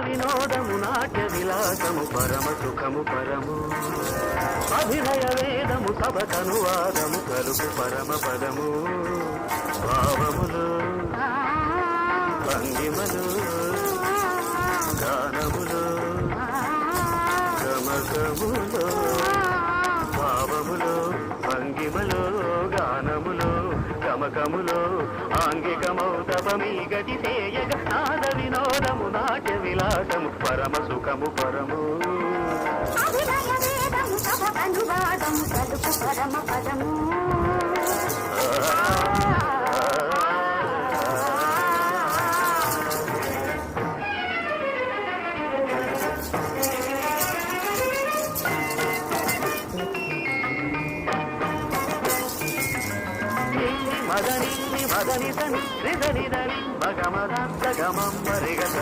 వినోదము నాట్య విలాసము పరమ సుఖము పరము అభినయ వేదము సభకనువాదము కలుపు పరమ పదము భావములు భంగిమలు గానములు గమకములు భావములు భంగిమలు గానములు గమకములు ఆంగికమౌతపమీ గతి సేయగ నాద వినోదము నాట్య విలాసము పరమ సుఖము పరము అనువాదము కలుపు పరమ పదము మదని మదని సని రిదని దని మగమద గమం మరిగత